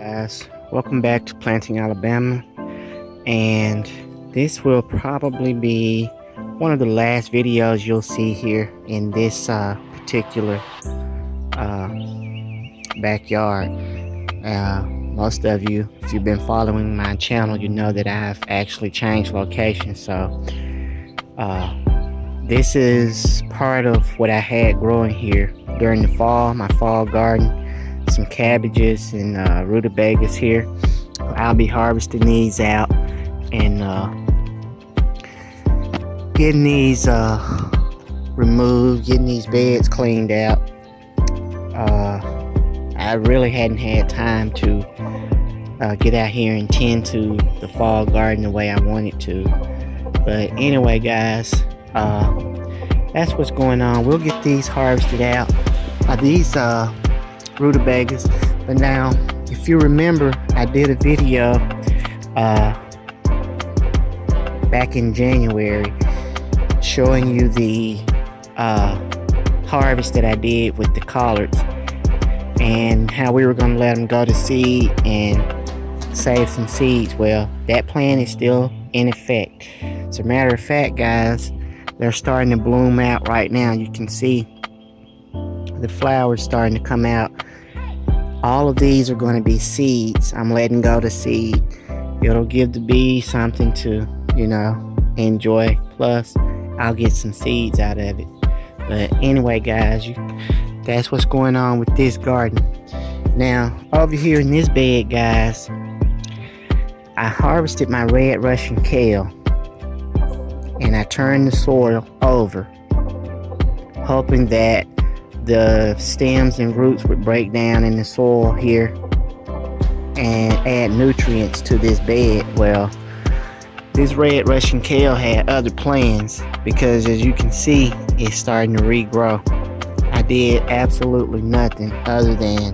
Guys, welcome back to Planting Alabama, and this will probably be one of the last videos you'll see here in this particular uh, backyard. Most of you, if you've been following my channel, you know that I've actually changed location. So this is part of what I had growing here during the fall, my fall garden. Some cabbages and rutabagas here. I'll be harvesting these out and getting these removed, getting these beds cleaned out. I really hadn't had time to get out here and tend to the fall garden the way I wanted to. But anyway, guys, that's what's going on. We'll get these harvested out. These rutabagas. But now, if you remember, I did a video back in January showing you the harvest that I did with the collards and how we were going to let them go to seed and save some seeds. Well, that plan is still in effect. As a matter of fact, guys, they're starting to bloom out right now. You can see the flowers starting to come out. All of these are going to be seeds. I'm letting go to seed. It'll give the bees something to, enjoy. Plus, I'll get some seeds out of it. But anyway, guys, that's what's going on with this garden. Now, over here in this bed, guys, I harvested my red Russian kale. And I turned the soil over, hoping that the stems and roots would break down in the soil here and add nutrients to this bed. Well, this red Russian kale had other plans because, as you can see, it's starting to regrow. I did absolutely nothing other than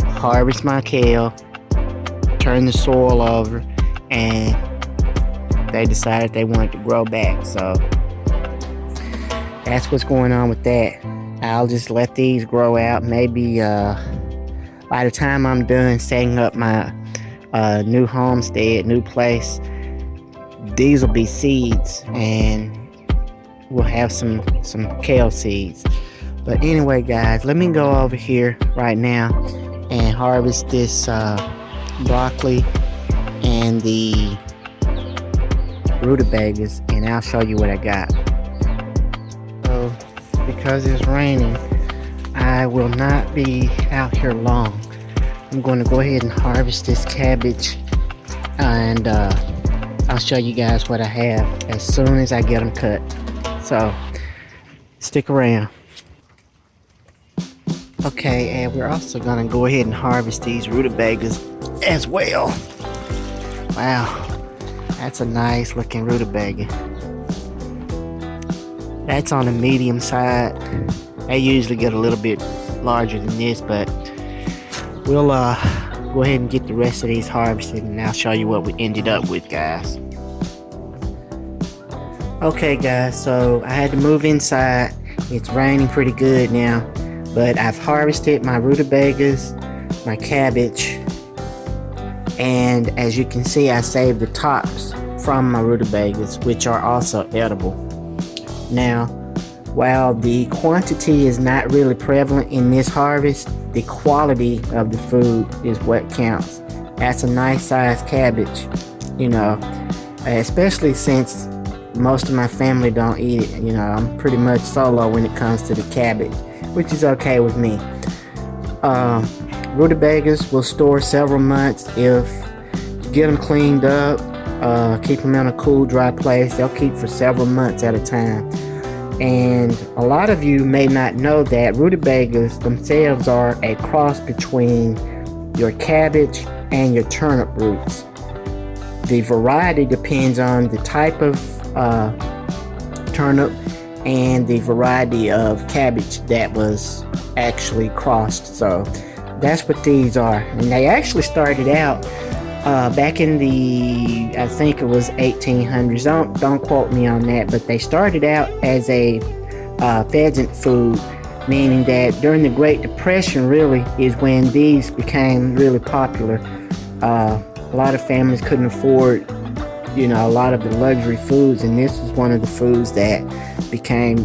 harvest my kale, turn the soil over, and they decided they wanted to grow back. So that's what's going on with that. I'll just let these grow out. Maybe by the time I'm done setting up my new homestead, new place, these will be seeds and we'll have some kale seeds. But anyway, guys, let me go over here right now and harvest this broccoli and the rutabagas, and I'll show you what I got. So, because it's raining, I will not be out here long. I'm going to go ahead and harvest this cabbage, and I'll show you guys what I have as soon as I get them cut. So stick around. Okay, and we're also going to go ahead and harvest these rutabagas as well. Wow, that's a nice looking rutabaga. That's on the medium side. They usually get a little bit larger than this, but we'll go ahead and get the rest of these harvested, and I'll show you what we ended up with, guys. Okay, guys, so I had to move inside. It's raining pretty good now, but I've harvested my rutabagas, my cabbage, and as you can see, I saved the tops from my rutabagas, which are also edible. Now, while the quantity is not really prevalent in this harvest, the quality of the food is what counts. That's a nice sized cabbage, especially since most of my family don't eat it. I'm pretty much solo when it comes to the cabbage, which is okay with me. Rutabagas will store several months if you get them cleaned up. Keep them in a cool, dry place. They'll keep for several months at a time. And a lot of you may not know that rutabagas themselves are a cross between your cabbage and your turnip roots. The variety depends on the type of turnip and the variety of cabbage that was actually crossed. So that's what these are. And they actually started out back in the, I think it was 1800s. Don't quote me on that, but they started out as a pheasant food, meaning that during the Great Depression really is when these became really popular. A lot of families couldn't afford, a lot of the luxury foods, and this was one of the foods that became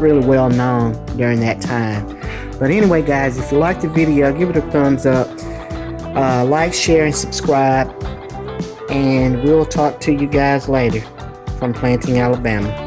really well known during that time. But anyway, guys, if you liked the video, give it a thumbs up, like, share, and subscribe, and we'll talk to you guys later from Planting, Alabama.